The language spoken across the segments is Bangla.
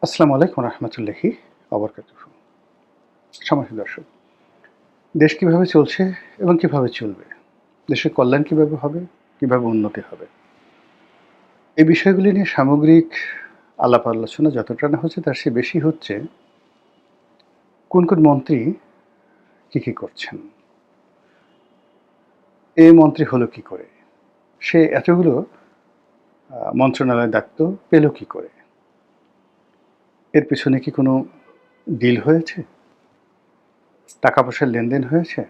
আসসালামু আলাইকুম রহমতুল্লাহি অবরকাতুহু। সম্মানিত দর্শক, দেশ কিভাবে চলছে এবং কিভাবে চলবে, দেশের কল্যাণ কিভাবে হবে, কিভাবে উন্নতি হবে, এই বিষয়গুলি নিয়ে সামগ্রিক আলাপ আলোচনা যতটা না হচ্ছে তার চেয়ে বেশি হচ্ছে কোন কোন মন্ত্রী কি কি করছেন, এই মন্ত্রী হলো কি করে, সে এতগুলো মন্ত্রণালয়ের দায়িত্ব পেল কি করে, এর পিছনে কি কোনো ডিল হয়েছে, টাকা পয়সার লেনদেন হয়েছে,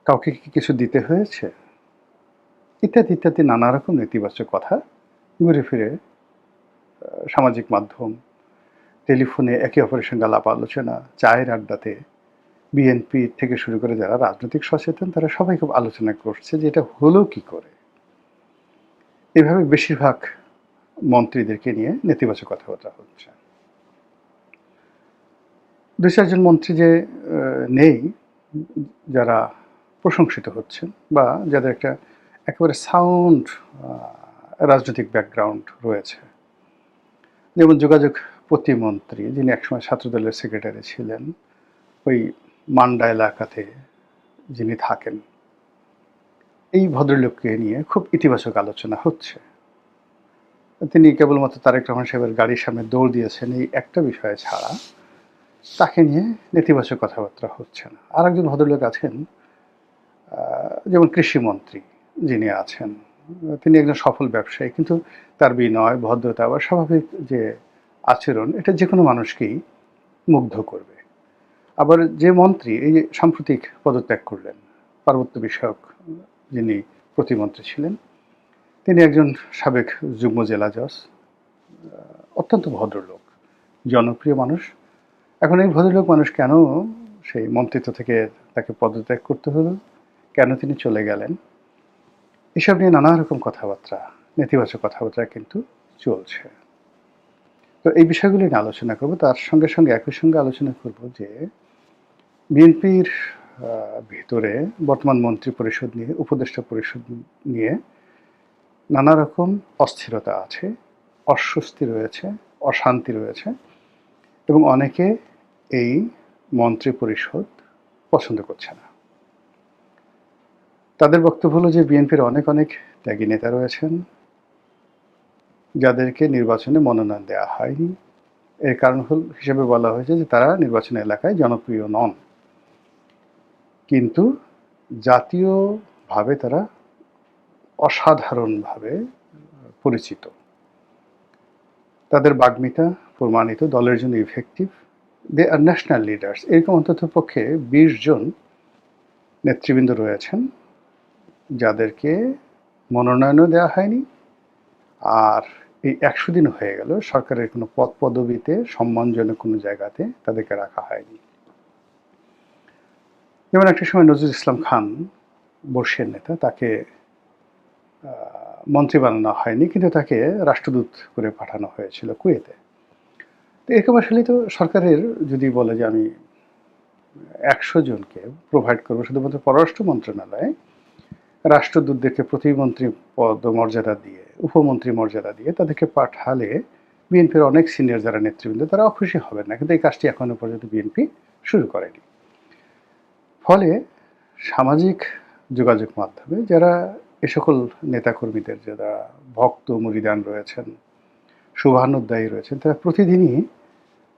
কাউকে কি কিছু দিতে হয়েছে, ইত্যাদি ইত্যাদি নানা রকম নেতিবাচক কথা ঘুরে ফিরে সামাজিক মাধ্যম, টেলিফোনে একে অপরের সঙ্গে আলাপ আলোচনা, চায়ের আড্ডাতে বিএনপি থেকে শুরু করে যারা রাজনৈতিক সচেতন তারা সবাই খুব আলোচনা করছে যে এটা হলো কি করে। এভাবে বেশিরভাগ মন্ত্রীদেরকে নিয়ে নেতিবাচক কথাবার্তা হচ্ছে। দুই চারজন মন্ত্রী যে নেই যারা প্রশংসিত হচ্ছেন বা যাদের একটা একেবারে সাউন্ড রাজনৈতিক ব্যাকগ্রাউন্ড রয়েছে, যেমন যোগাযোগ প্রতিমন্ত্রী যিনি একসময় ছাত্রদলের সেক্রেটারি ছিলেন, ওই মান্ডা এলাকাতে যিনি থাকেন, এই ভদ্রলোককে নিয়ে খুব ইতিবাচক আলোচনা হচ্ছে। তিনি কেবলমাত্র তারেক রহমান সাহেবের গাড়ির সামনে দৌড় দিয়েছেন এই একটা বিষয়ে ছাড়া তাকে নিয়ে নেতিবাচক কথাবার্তা হচ্ছে না। আর একজন ভদ্রলোক আছেন, যেমন কৃষিমন্ত্রী যিনি আছেন, তিনি একজন সফল ব্যবসায়ী, কিন্তু তার বিনয়, ভদ্রতা বা স্বাভাবিক যে আচরণ এটা যে কোনো মানুষকেই মুগ্ধ করবে। আবার যে মন্ত্রী এই যে সাম্প্রতিক পদত্যাগ করলেন, পার্বত্য বিষয়ক যিনি প্রতিমন্ত্রী ছিলেন, তিনি একজন সাবেক যুগ্ম জেলা জজ, অত্যন্ত ভদ্রলোক, জনপ্রিয় মানুষ। এখন এই ভদ্রলোক মানুষ কেন সেই মন্ত্রিত্ব থেকে তাকে পদত্যাগ করতে হলো, কেন তিনি চলে গেলেন, এসব নিয়ে নানা রকম কথাবার্তা, নেতিবাচক কথাবার্তা কিন্তু চলছে। তো এই বিষয়গুলি নিয়ে আলোচনা করব, তার সঙ্গে সঙ্গে একই সঙ্গে আলোচনা করব যে বিএনপির ভিতরে বর্তমান মন্ত্রী পরিষদ নিয়ে, উপদেষ্টা পরিষদ নিয়ে নানা রকম অস্থিরতা আছে, অস্বস্তি রয়েছে, অশান্তি রয়েছে এবং অনেকে এই মন্ত্রী পরিষদ পছন্দ করছে না। তাদের বক্তব্য হলো যে বিএনপির অনেক অনেক ত্যাগী নেতা রয়েছেন যাদেরকে নির্বাচনে মনোনয়ন দেওয়া হয়নি। এর কারণ হিসেবে বলা হয়েছে যে তারা নির্বাচন এলাকায় জনপ্রিয় নন, কিন্তু জাতীয়ভাবে তারা অসাধারণভাবে পরিচিত, তাদের বাগ্মিতা প্রমাণিত, দলের জন্য ইফেক্টিভ, দে আর ন্যাশনাল লিডার্স। এরকম অন্তত পক্ষে 20 জন নেতৃবৃন্দ রয়েছেন যাদেরকে মনোনয়নও দেওয়া হয়নি, আর এই 100 দিন হয়ে গেল সরকারের কোনো পদ পদবিতে সম্মানজনক কোনো জায়গাতে তাদেরকে রাখা হয়নি। যেমন একটা সময় নজরুল ইসলাম খান, বর্ষিয়ার নেতা, তাকে মন্ত্রী বানানো হয়নি, কিন্তু তাকে রাষ্ট্রদূত করে পাঠানো হয়েছিল কুয়েতে। তো এরকম আসলে তো সরকারের যদি বলে যে আমি 100 জনকে প্রোভাইড করবো শুধুমাত্র পররাষ্ট্র মন্ত্রণালয়ে, রাষ্ট্রদূতদেরকে প্রতিমন্ত্রী পদ মর্যাদা দিয়ে, উপমন্ত্রী মর্যাদা দিয়ে তাদেরকে পাঠালে বিএনপির অনেক সিনিয়র যারা নেতৃবৃন্দ তারা অখুশি হবেন না, কিন্তু এই কাজটি এখনো পর্যন্ত বিএনপি শুরু করেনি। ফলে সামাজিক যোগাযোগ মাধ্যমে যারা এ সকল নেতাকর্মীদের যারা ভক্ত মুরিদান রয়েছেন, শুভানুধ্যায়ী রয়েছেন, তারা প্রতিদিনই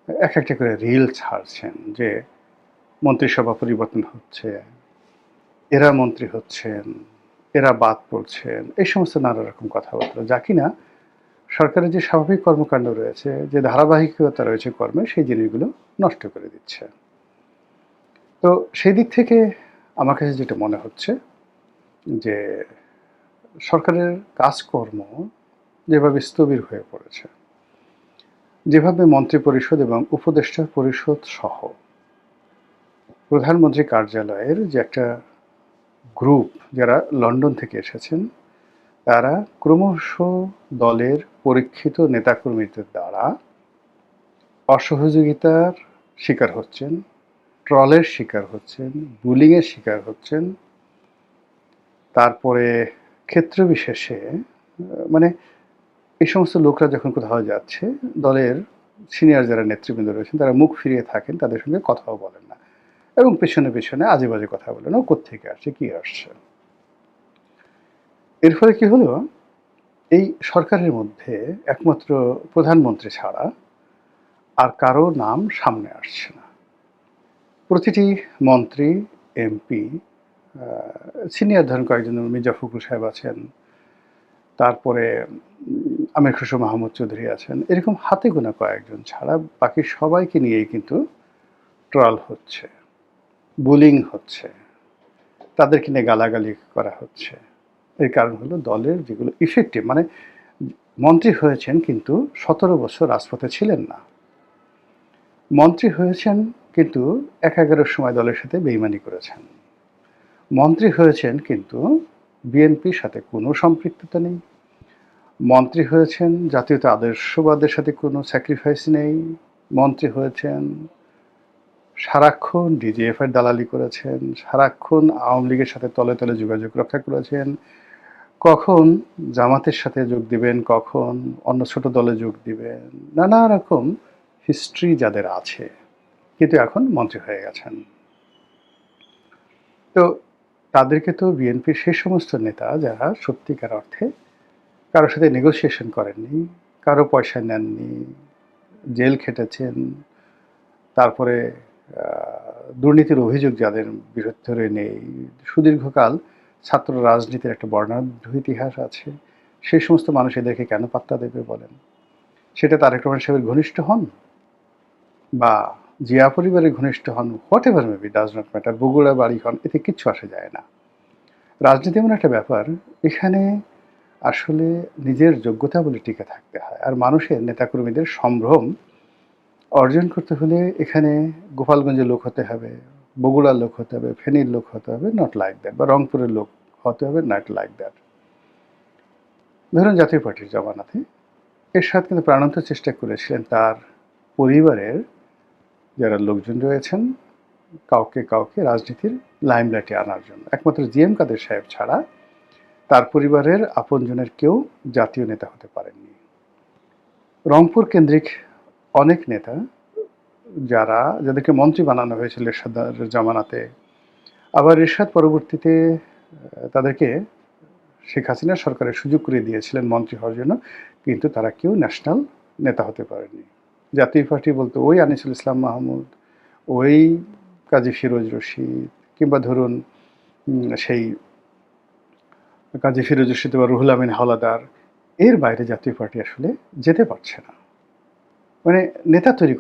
এক একটা করে রিল ছাড়ছেন যে মন্ত্রিসভা পরিবর্তন হচ্ছে, এরা মন্ত্রী হচ্ছেন, এরা বাদ পড়ছেন, এই সমস্ত নানা রকম কথাবার্তা, যা কিনা সরকারের যে স্বাভাবিক কর্মকাণ্ড রয়েছে, যে ধারাবাহিকতা রয়েছে কর্মে, সেই জিনিসগুলো নষ্ট করে দিচ্ছে। তো সেই দিক থেকে আমার কাছে যেটা মনে হচ্ছে যে সরকারের কাজকর্ম যেভাবে স্থবির হয়ে পড়েছে, যেভাবে মন্ত্রী পরিষদ এবং উপদেষ্টা পরিষদ সহ প্রধানমন্ত্রী কার্যালয়ের যে একটা গ্রুপ যারা লন্ডন থেকে এসেছেন, তারা ক্রমশ দলের পরীক্ষিত নেতাকর্মীদের দ্বারা অসহযোগিতার শিকার হচ্ছেন, ট্রলের শিকার হচ্ছেন, বুলিংয়ের শিকার হচ্ছেন। তারপরে ক্ষেত্র বিশেষে মানে এই সমস্ত লোকরা যখন কোথাও যাচ্ছে, দলের সিনিয়র যারা নেতৃবৃন্দ রয়েছেন তারা মুখ ফিরিয়ে থাকেন, তাদের সঙ্গে কথাও বলেন না এবং পেছনে পেছনে আজে বাজে কথা বলেন, ও কোত্থেকে আসছে, কি আসছে। এর ফলে কি হলো, এই সরকারের মধ্যে একমাত্র প্রধানমন্ত্রী ছাড়া আর কারো নাম সামনে আসছে না। প্রতিটি মন্ত্রী, এমপি, সিনিয়র ধরেন কয়েকজন, মির্জা ফখরুল সাহেব আছেন, তারপরে আমির খসরু মাহমুদ চৌধুরী আছেন, এরকম হাতে গোনা কয়েকজন ছাড়া বাকি সবাইকে নিয়েই কিন্তু ট্রল হচ্ছে, বুলিং হচ্ছে, তাদেরকে নিয়ে গালাগালি করা হচ্ছে। এর কারণ হলো দলের যেগুলো ইফেক্টিভ, মানে মন্ত্রী হয়েছেন কিন্তু 17 বছর রাজপথে ছিলেন না, মন্ত্রী হয়েছেন কিন্তু 11-র সময় দলের সাথে বেইমানি করেছেন, মন্ত্রী হয়েছেন কিন্তু বিএনপির সাথে কোনো সম্পৃক্ততা নেই, মন্ত্রী হয়েছেন জাতীয়তা আদর্শবাদের সাথে কোনো স্যাক্রিফাইস নেই, মন্ত্রী হয়েছেন সারাক্ষণ ডিজিএফের দালালি করেছেন, সারাক্ষণ আওয়ামী লীগের সাথে তলে তলে যোগাযোগ রক্ষা করেছেন, কখন জামাতের সাথে যোগ দিবেন, কখন অন্য ছোট দলে যোগ দিবেন, নানা রকম হিস্ট্রি যাদের আছে, কিন্তু এখন মন্ত্রী হয়ে গেছেন। তো তাদেরকে তো বিএনপির সেই সমস্ত নেতা যারা সত্যিকার অর্থে কারোর সাথে নেগোসিয়েশন করেননি, কারো পয়সা নেননি, জেল খেটেছেন, তারপরে দুর্নীতির অভিযোগ যাদের বিরুদ্ধে নেই, সুদীর্ঘকাল ছাত্র রাজনীতির একটা বর্ণাঢ্য ইতিহাস আছে, সেই সমস্ত মানুষ এদেরকে কেন পাত্তা দেবে বলেন? সেটা তারেক রহমান সাহেবের ঘনিষ্ঠ হন বা জিয়া পরিবারের ঘনিষ্ঠ হন, what ever maybe, does not matter, Bogura বাড়ি হন, এতে কিচ্ছু আসে যায় না। রাজনীতি এমন একটা ব্যাপার, এখানে আসলে নিজের যোগ্যতা বলে টিকে থাকতে হয়। আর মানুষের নেতাকর্মীদের সম্ভ্রম অর্জন করতে হলে এখানে গোপালগঞ্জের লোক হতে হবে, বগুড়ার লোক হতে হবে, ফেনীর লোক হতে হবে, নট লাইক দ্যাট, বা রংপুরের লোক হতে হবে, নট লাইক দ্যাট। ধরুন জাতীয় পার্টির জমানাতে এরশাদ কিন্তু প্রাণান্ত চেষ্টা করেছিলেন তার পরিবারের যারা লোকজন রয়েছেন কাউকে কাউকে রাজনীতির লাইমলাইটে আনার জন্য। একমাত্র জিএম কাদের সাহেব ছাড়া তার পরিবারের আপনজনের কেউ জাতীয় নেতা হতে পারেননি। রংপুর কেন্দ্রিক অনেক নেতা যাদেরকে মন্ত্রী বানানো হয়েছিল এরশাদের জামানাতে, আবার এরশাদ পরবর্তীতে তাদেরকে শেখ হাসিনা সরকারের সুযোগ করে দিয়েছিলেন মন্ত্রী হওয়ার জন্য, কিন্তু তারা কেউ ন্যাশনাল নেতা হতে পারেনি। জাতীয় পার্টি বলতে ওই আনিসুল ইসলাম মাহমুদ, ওই কাজী ফিরোজ রশিদ, কিংবা ধরুন সেই কাজী ফিরোজ রশিদ বা রুহুল আমিন হাওলাদার, এর বাইরে জাতীয় পার্টি আসলে যেতে পারছে না, মানে নেতা তৈরি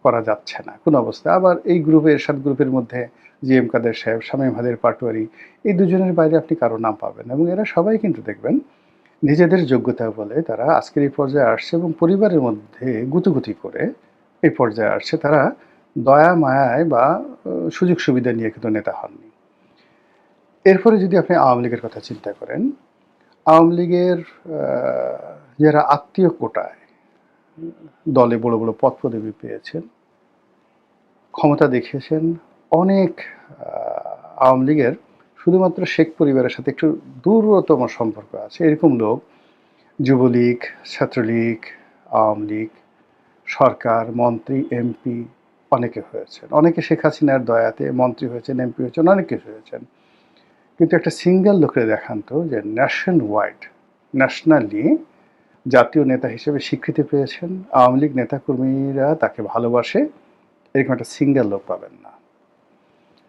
করা যাচ্ছে না কোনো অবস্থা। আবার এই গ্রুপে, এরশাদ গ্রুপের মধ্যে জিএম কাদের সাহেব, শামীম হাদের পাটোয়ারি, এই দুজনের বাইরে আপনি কারো নাম পাবেন, এবং এরা সবাই কিন্তু দেখবেন নিজেদের যোগ্যতা বলে তারা আজকের এই পর্যায়ে আসছে, এবং পরিবারের মধ্যে গুতুগুতি করে এই পর্যায়ে আসছে। তারা দয়া মায়ায় বা সুযোগ সুবিধা নিয়ে কিন্তু নেতা হননি। এরপরে যদি আপনি আওয়ামী লীগের কথা চিন্তা করেন, আওয়ামী লীগের যারা আত্মীয় কোটায় দলে বড় বড় পদ পদবি পেয়েছেন, ক্ষমতা দেখিয়েছেন, অনেক আওয়ামী লীগের শুধুমাত্র শেখ পরিবারের সাথে একটু দূরতম সম্পর্ক আছে এরকম লোক যুবলীগ, ছাত্রলীগ, আওয়ামী লীগ, সরকার, মন্ত্রী, এমপি অনেকে হয়েছেন, অনেকে শেখ হাসিনার দয়াতে মন্ত্রী হয়েছেন, এমপি হয়েছেন, অনেক কিছু হয়েছেন। কিন্তু একটা সিঙ্গেল লোকের দেখান তো যে ন্যাশন ওয়াইড, ন্যাশনালি জাতীয় নেতা হিসেবে স্বীকৃতি পেয়েছেন, আওয়ামী লীগ নেতাকর্মীরা তাকে ভালোবাসে, এরকম একটা সিঙ্গেল লোক পাবেন না।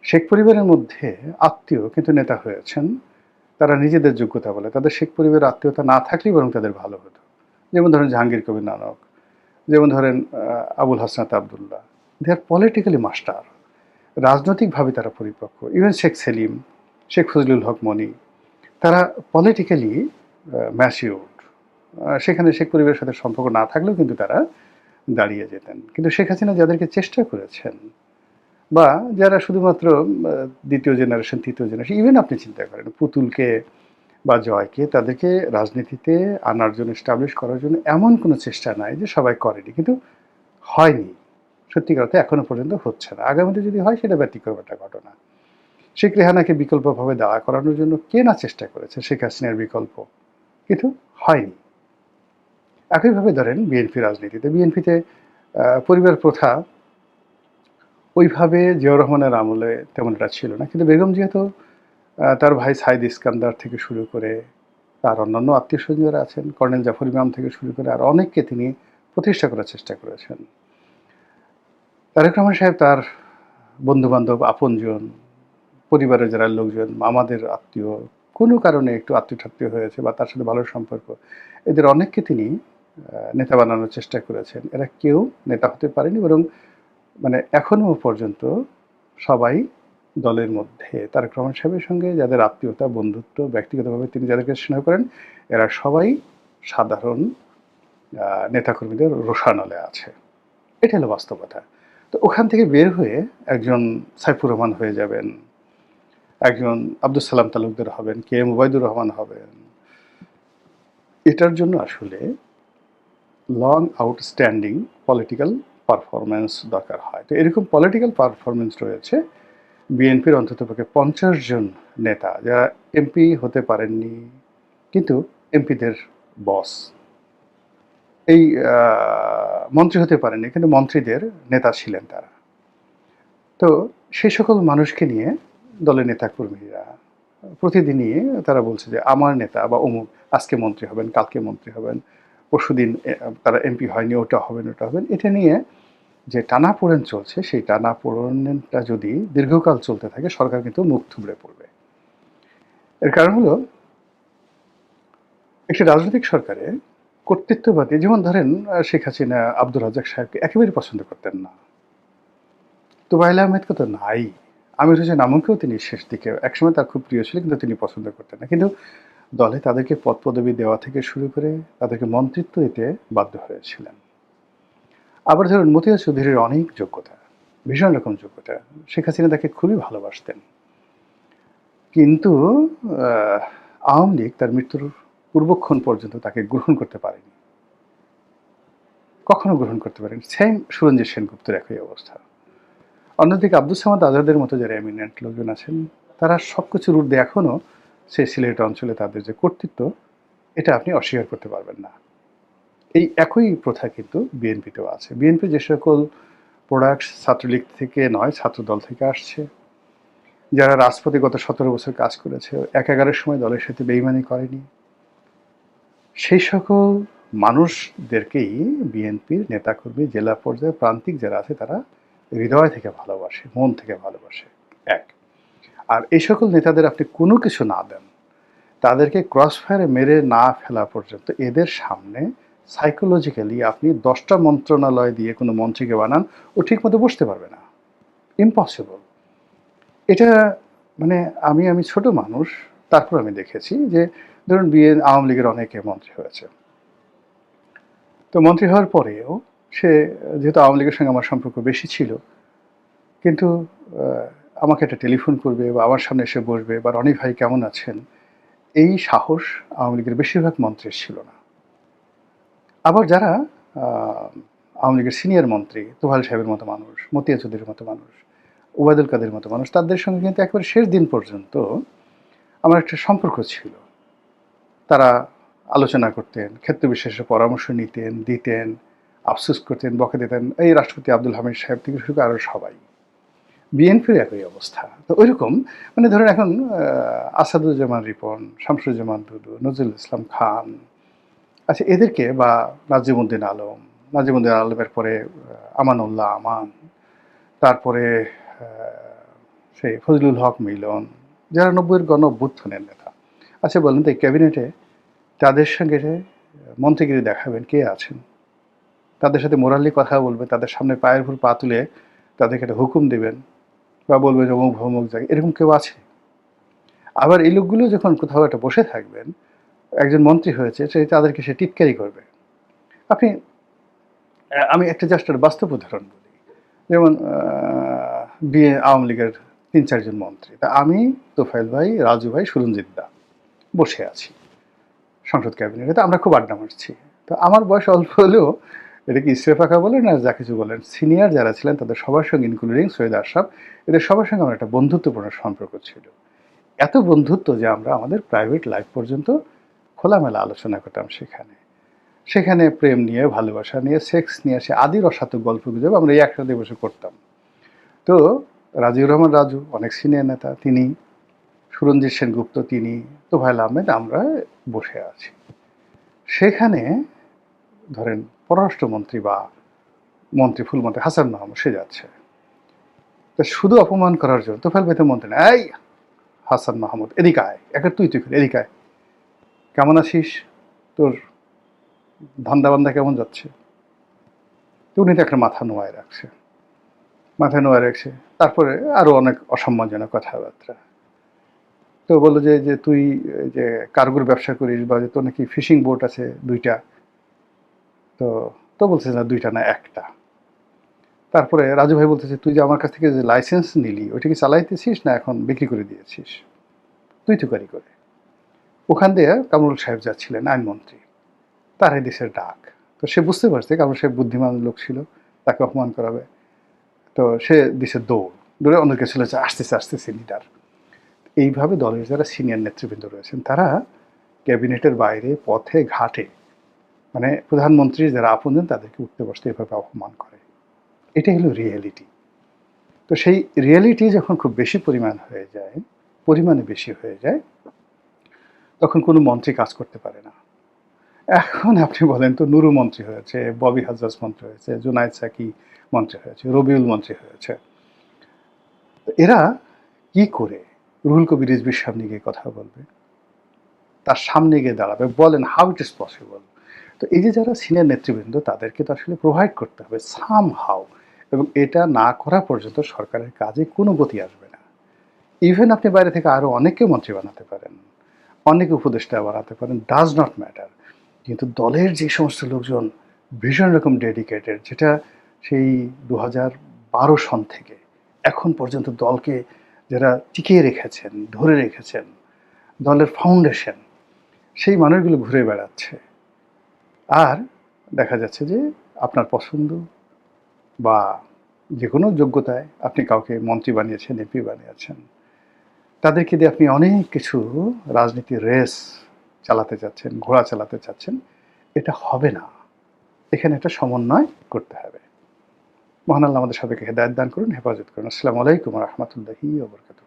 শেখ পরিবারের মধ্যে আত্মীয় কিন্তু নেতা হয়েছেন, তারা নিজেদের যোগ্যতা বলে, তাদের শেখ পরিবারের আত্মীয়তা না থাকলেই বরং তাদের ভালো হতো। যেমন ধরেন জাহাঙ্গীর কবির নানক, যেমন ধরেন আবুল হাসনাত আবদুল্লাহ, দে আর পলিটিক্যালি মাস্টার, রাজনৈতিকভাবে তারা পরিপক্ক। ইভেন শেখ সেলিম, শেখ ফজলুল হক মনি, তারা পলিটিক্যালি ম্যাচিউরড। সেখানে শেখ পরিবারের সাথে সম্পর্ক না থাকলেও কিন্তু তারা দাঁড়িয়ে যেতেন। কিন্তু শেখ হাসিনা যাদেরকে চেষ্টা করেছেন, বা যারা শুধুমাত্র দ্বিতীয় জেনারেশন, তৃতীয় জেনারেশন, ইভেন আপনি চিন্তা করেন পুতুলকে বা জয়কে, তাদেরকে রাজনীতিতে আনার জন্য, এস্টাবলিশ করার জন্য এমন কোনো চেষ্টা নাই যে সবাই করেনি, কিন্তু হয়নি। সত্যিকার অর্থে এখনো পর্যন্ত হচ্ছে না। আগামীতে যদি হয় সেটা ব্যতিক্রম একটা ঘটনা। শেখ রেহানাকে বিকল্পভাবে দাঁড়া করানোর জন্য কে না চেষ্টা করেছে, শেখ হাসিনার বিকল্প, কিন্তু হয়নি। একইভাবে ধরেন বিএনপি রাজনীতিতে, বিএনপিতে পরিবার প্রথা ওইভাবে জিয়াউর রহমানের আমলে তেমন একটা ছিল না। কিন্তু বেগম জিয়া তো তার ভাই সাইদ ইস্কান্দার থেকে শুরু করে তার অন্যান্য আত্মীয়স্বজন যারা আছেন, কর্নেল জাফর ইমাম থেকে শুরু করে আর অনেককে তিনি প্রতিষ্ঠা করার চেষ্টা করেছেন। তারেক রহমান সাহেব তার বন্ধু-বান্ধব, আপনজন, পরিবারের যারা লোকজন, আমাদের আত্মীয়, কোনো কারণে একটু আত্মীয়-ঠাত্মীয় হয়েছে বা তার সাথে ভালো সম্পর্ক, এদের অনেককে তিনি নেতা বানানোর চেষ্টা করেছেন। এরা কেউ নেতা হতে পারেনি, বরং মানে এখনো পর্যন্ত সবাই দলের মধ্যে তারেক রহমান সাহেবের সঙ্গে যাদের আত্মীয়তা, বন্ধুত্ব, ব্যক্তিগতভাবে তিনি যাদেরকে স্নেহ করেন, এরা সবাই সাধারণ নেতাকর্মীদের রোষানলে আছে। এটা হলো বাস্তবতা। তো ওখান থেকে বের হয়ে একজন সাইফুর রহমান হয়ে যাবেন, একজন আব্দুল সালাম তালুকদার হবেন, কে এম ওবায়দুর রহমান হবেন। এটার জন্য আসলে লং আউটস্ট্যান্ডিং পলিটিক্যাল পারফরমেন্স দরকার হয়। তো এরকম পলিটিক্যাল পারফরমেন্স রয়েছে বিএনপির অন্ততপক্ষে 50 জন নেতা যারা এমপি হতে পারেননি, কিন্তু এমপিদের বস। এই মন্ত্রী হতে পারেননি, কিন্তু মন্ত্রীদের নেতা ছিলেন তারা। তো সেই সকল মানুষকে নিয়ে দলের নেতাকর্মীরা প্রতিদিনই তারা বলছে যে আমার নেতা বা অমুক আজকে মন্ত্রী হবেন, কালকে মন্ত্রী হবেন, পরশুদিন তারা এমপি হয়নি, ওটা হবেন, ওটা হবেন। এটা নিয়ে যে টানাপোড়েন চলছে, সেই টানাপোড়েনটা যদি দীর্ঘকাল চলতে থাকে, সরকার কিন্তু মুখ থুবড়ে পড়বে। এর কারণ হলো একটি রাজনৈতিক সরকারে কর্তৃত্ববাদী, যেমন ধরেন শেখ হাসিনা আব্দুর রাজ্জাক সাহেবকে একেবারেই পছন্দ করতেন না, তোবাইল আহমেদকে তো নাই, আমির হোসেন আমনকেও তিনি শেষ দিকে একসময় তার খুব প্রিয় ছিল, কিন্তু তিনি পছন্দ করতেন না। কিন্তু দলে তাদেরকে পদ পদবি দেওয়া থেকে শুরু করে তাদেরকে মন্ত্রিত্ব দিতে বাধ্য হয়েছিলেন। আবার ধরুন মতিয়া চৌধুরীর অনেক যোগ্যতা, ভীষণ রকম যোগ্যতা, শেখ হাসিনা তাকে খুবই ভালোবাসতেন, কিন্তু আওয়ামী লীগ তার মৃত্যুর পূর্বক্ষণ পর্যন্ত তাকে গ্রহণ করতে পারেনি, কখনো গ্রহণ করতে পারেনি। সেম সুরঞ্জিত সেনগুপ্তের একই অবস্থা। অন্যদিকে আব্দুল সামাদ আজাদের মতো যারা এমিনেন্ট লোকজন আছেন, তারা সব কিছুর ঊর্ধ্বে এখনও সেই সিলেট অঞ্চলে তাদের যে কর্তৃত্ব, এটা আপনি অস্বীকার করতে পারবেন না। এই একই প্রথা কিন্তু বিএনপিতেও আছে। বিএনপি যে সকল প্রোডাক্টস ছাত্রলীগ থেকে নয়, ছাত্রদল থেকে আসছে, যারা রাজপথে গত 17 বছর কাজ করেছে, একাগারের সময় দলের সাথে বেইমানি করেনি, সেই সকল মানুষদেরকেই বিএনপির নেতাকর্মী, জেলা পর্যায়ে প্রান্তিক যারা আছে, তারা হৃদয় থেকে ভালোবাসে, মন থেকে ভালোবাসে। এক, আর এই সকল নেতাদের আপনি কোনো কিছু না দেন, তাদেরকে ক্রস ফায়ারে মেরে না ফেলা পর্যন্ত এদের সামনে সাইকোলজিক্যালি আপনি 10টা মন্ত্রণালয় দিয়ে কোনো মন্ত্রীকে বানান, ও ঠিকমতো বসতে পারবে না, ইম্পসিবল। এটা মানে আমি ছোট মানুষ, তারপর আমি দেখেছি যে ধরুন আওয়ামী লীগের অনেকে মন্ত্রী হয়েছে, তো মন্ত্রী হওয়ার পরেও সে, যেহেতু আওয়ামী লীগের সঙ্গে আমার সম্পর্ক বেশি ছিল, কিন্তু আমাকে একটা টেলিফোন করবে বা আমার সামনে এসে বসবে বা রনি ভাই কেমন আছেন, এই সাহস আওয়ামী লীগের বেশিরভাগ মন্ত্রীর ছিল না। আবার যারা আওয়ামী লীগের সিনিয়র মন্ত্রী, তোহাল সাহেবের মতো মানুষ, মতিয়া চৌধুরীর মতো মানুষ, ওবায়দুল কাদের মতো মানুষ, তাদের সঙ্গে কিন্তু একেবারে শেষ দিন পর্যন্ত আমার একটা সম্পর্ক ছিল। তারা আলোচনা করতেন, ক্ষেত্র বিশেষে পরামর্শ নিতেন, দিতেন, আফসোস করতেন, বকে দিতেন। এই রাষ্ট্রপতি আব্দুল হামিদ সাহেব থেকে শুরু করে আরও সবাই। বিএনপির একই অবস্থা। তো ওইরকম মানে ধরেন এখন আসাদুজ্জামান রিপন, শামসুজ্জামান দুদু, নজরুল ইসলাম খান, আচ্ছা এদেরকে, বা নাজিমুদ্দিন আলম, নাজিমুদ্দিন আলমের পরে আমানুল্লাহ আমান, তারপরে সেই ফজলুল হক মিলন, যারা 90-এর গণ অভ্যুত্থানের নেতা। আচ্ছা বলেন তো, এই ক্যাবিনেটে তাদের সঙ্গে মন্ত্রীগিরি দেখাবেন কে আছেন? তাদের সাথে মোরালি কথা বলবে, তাদের সামনে পায়ের উপর পা তুলে তাদেরকে একটা হুকুম দেবেন বা বলবে যে অমুক ভমুক জায়গায়, এরকম কেউ আছে? আবার এই লোকগুলো যখন কোথাও একটা বসে থাকবেন, একজন মন্ত্রী হয়েছে, সে তাদেরকে সে টিটকারি করবে। আপনি আমি একটা জাস্ট একটা বাস্তব উদাহরণ বলি, যেমন আওয়ামী লীগের 3-4 জন মন্ত্রী, তা আমি, তোফায়েল ভাই, রাজু ভাই, সুরঞ্জিত দা বসে আছি সংসদ ক্যাবিনেটে, তো আমরা খুব আড্ডা মারছি। তো আমার বয়স অল্প হলেও, এটা কি ইস্তেফাকা বলেন আর যা কিছু বলেন, সিনিয়র যারা ছিলেন তাদের সবার সঙ্গে, ইনক্লুডিং সৈয়দ আশরাফ, এদের সবার সঙ্গে আমার একটা বন্ধুত্বপূর্ণ সম্পর্ক ছিল। এত বন্ধুত্ব যে আমরা আমাদের প্রাইভেট লাইফ পর্যন্ত খোলামেলা আলোচনা করতাম সেখানে। সেখানে প্রেম নিয়ে, ভালোবাসা নিয়ে, সেক্স নিয়ে, সে আদি রসাত্মক গল্পগুজব আমরা এই একসাথে বসে করতাম। তো রাজিউর রহমান রাজু অনেক সিনিয়র নেতা, তিনি, সুরঞ্জিত সেনগুপ্ত তিনি, তোফায়েল আহমেদ, আমরা বসে আছি। সেখানে ধরেন পররাষ্ট্রমন্ত্রী বা মন্ত্রী, ফুলমন্ত্রী হাসান মাহমুদ সে যাচ্ছে, তা শুধু অপমান করার জন্য তোফায়েল ভাই তো মন্ত্রী না, এই হাসান মাহমুদ এদিকে আয়, একটা তুই তুই করে এদিকে আয়, কেমন আছিস, তোর ধান্দা বান্দা কেমন যাচ্ছে। তো উনি তো একটা মাথা নোয়ায় রাখছে, মাথা নোয়ায় রাখছে। তারপরে আরো অনেক অসম্মানজনক কথাবার্তা। তো বললো যে যে তুই যে কার্গোর ব্যবসা করিস, বা যে তোর নাকি ফিশিং বোট আছে 2টা। তো তো বলছে না 2টা না 1টা। তারপরে রাজু ভাই বলতেছে তুই যে আমার কাছ থেকে যে লাইসেন্স নিলি ওইটা কি চালাইতেছিস না এখন বিক্রি করে দিয়েছিস, তুই তুকারি করে। ওখান দিয়ে কামরুল সাহেব যাচ্ছিলেন, আইনমন্ত্রী, তার এই দেশের ডাক। তো সে বুঝতে পারছে কামরুল সাহেব বুদ্ধিমান লোক ছিল, তাকে অপমান করাবে। তো সে দিছে দৌড়, দৌড়ে অনেকে ছিল যে আসতেছে আসতেছে লিডার। এইভাবে দলের যারা সিনিয়র নেতৃবৃন্দ রয়েছেন তারা ক্যাবিনেটের বাইরে, পথে ঘাটে, মানে প্রধানমন্ত্রীর যারা আপনজন তাদেরকে উঠতে বসতে এভাবে অপমান করে। এটাই হলো রিয়েলিটি। তো সেই রিয়েলিটি যখন খুব বেশি পরিমাণ হয়ে যায়, পরিমাণে বেশি হয়ে যায়, তখন কোনো মন্ত্রী কাজ করতে পারে না। এখন আপনি বলেন তো, নুরু মন্ত্রী হয়েছে, ববি হাজরাজ মন্ত্রী হয়েছে, জুনায়েদ সাকি মন্ত্রী হয়েছে, রবিউল মন্ত্রী হয়েছে। এরা কি করে রুহুল কবির রিজভির সামনে গিয়ে কথা বলবে, তার সামনে গিয়ে দাঁড়াবে? বলেন, হাউ ইট ইজ পসিবল? তো এই যে যারা সিনিয়র নেতৃবৃন্দ তাদেরকে তো আসলে প্রোভাইড করতে হবে সাম হাউ, এবং এটা না করা পর্যন্ত সরকারের কাজে কোনো গতি আসবে না। ইভেন আপনি বাইরে থেকে আরও অনেককে মন্ত্রী বানাতে পারেন, অনেকে উপদেষ্টা বানাতে পারেন, ডাজ নট ম্যাটার। কিন্তু দলের যে সমস্ত লোকজন ভীষণ রকম ডেডিকেটেড, যেটা সেই 2012 সন থেকে এখন পর্যন্ত দলকে যারা টিকিয়ে রেখেছেন, ধরে রেখেছেন, দলের ফাউন্ডেশন, সেই মানুষগুলো ঘুরে বেড়াচ্ছে। আর দেখা যাচ্ছে যে আপনার পছন্দ বা যে কোনো যোগ্যতায় আপনি কাউকে মন্ত্রী বানিয়েছেন, এমপি বানিয়েছেন, তাদেরকে দিয়ে আপনি অনেক কিছু রাজনীতির রেস চালাতে চাচ্ছেন, ঘোড়া চালাতে চাচ্ছেন। এটা হবে না। এখানে একটা সমন্বয় করতে হবে। মহান আল্লাহ আমাদের সবাইকে হেদায়েত দান করুন, হেফাজত করুন। আসসালামু আলাইকুম ওয়া রাহমাতুল্লাহি ওয়া বারাকাতুহু।